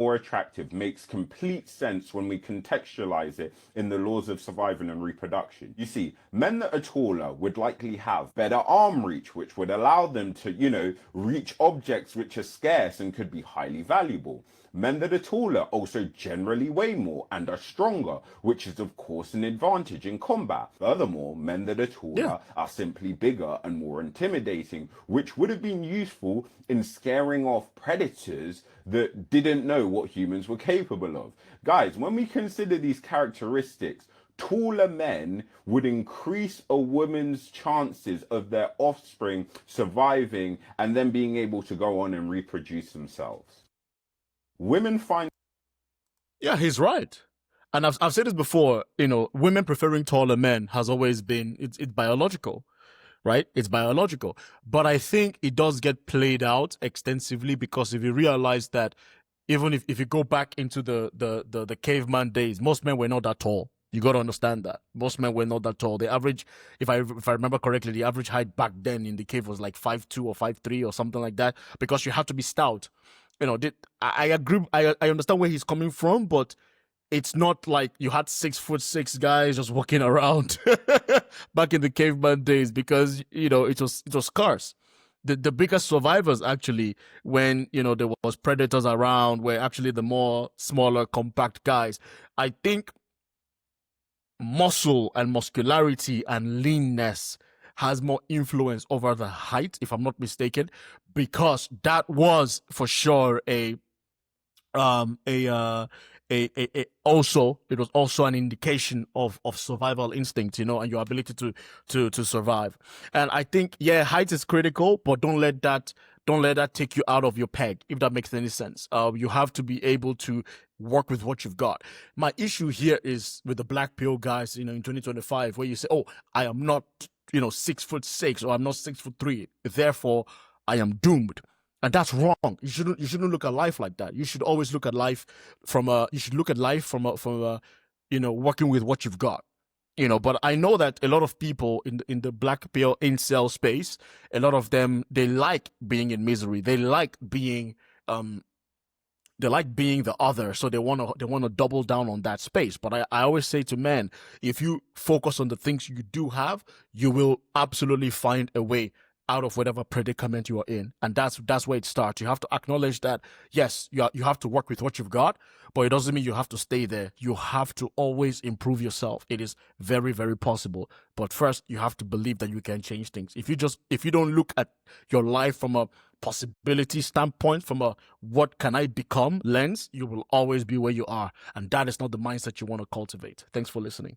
more attractive makes complete sense when we contextualize it in the laws of survival and reproduction. You see, men that are taller would likely have better arm reach, which would allow them to, reach objects which are scarce and could be highly valuable. Men that are taller also generally weigh more and are stronger, which is of course an advantage in combat. Furthermore, men that are Yeah. taller are simply bigger and more intimidating, which would have been useful in scaring off predators that didn't know what humans were capable of. Guys, when we consider these characteristics, taller men would increase a woman's chances of their offspring surviving and then being able to go on and reproduce themselves. Women find Yeah, he's right. And I've said this before, women preferring taller men has always been, it's biological, right? It's biological. But I think it does get played out extensively because if you realize that even if you go back into the caveman days, most men were not that tall. You got to understand that. Most men were not that tall. The average, if I remember correctly, the average height back then in the cave was like 5'2" or 5'3" or something like that because you have to be stout. I agree. I understand where he's coming from, but it's not like you had 6'6" guys just walking around back in the caveman days because it was scarce. The biggest survivors actually when there was predators around were actually the more smaller compact guys. I think muscle and muscularity and leanness has more influence over the height, if I'm not mistaken, because that was for sure also it was also an indication of survival instinct, and your ability to survive. And I think height is critical, but don't let that take you out of your peg, if that makes any sense. You have to be able to work with what you've got. My issue here is with the black pill guys, in 2025, where you say, "Oh, I am not, 6'6" or I'm not 6'3", therefore I am doomed." And that's wrong. You shouldn't look at life like that. You should always look at life from working with what you've got. But I know that a lot of people in the black pill incel space, a lot of them, they like being in misery. They like being the other, so they want to double down on that space. But I always say to men, if you focus on the things you do have, you will absolutely find a way out of whatever predicament you are in. And that's where it starts. You have to acknowledge that, yes, you have to work with what you've got, but it doesn't mean you have to stay there. You have to always improve yourself. It is very, very possible. But first, you have to believe that you can change things. If you don't look at your life from a possibility standpoint, from a what can I become lens, you will always be where you are. And that is not the mindset you want to cultivate. Thanks for listening.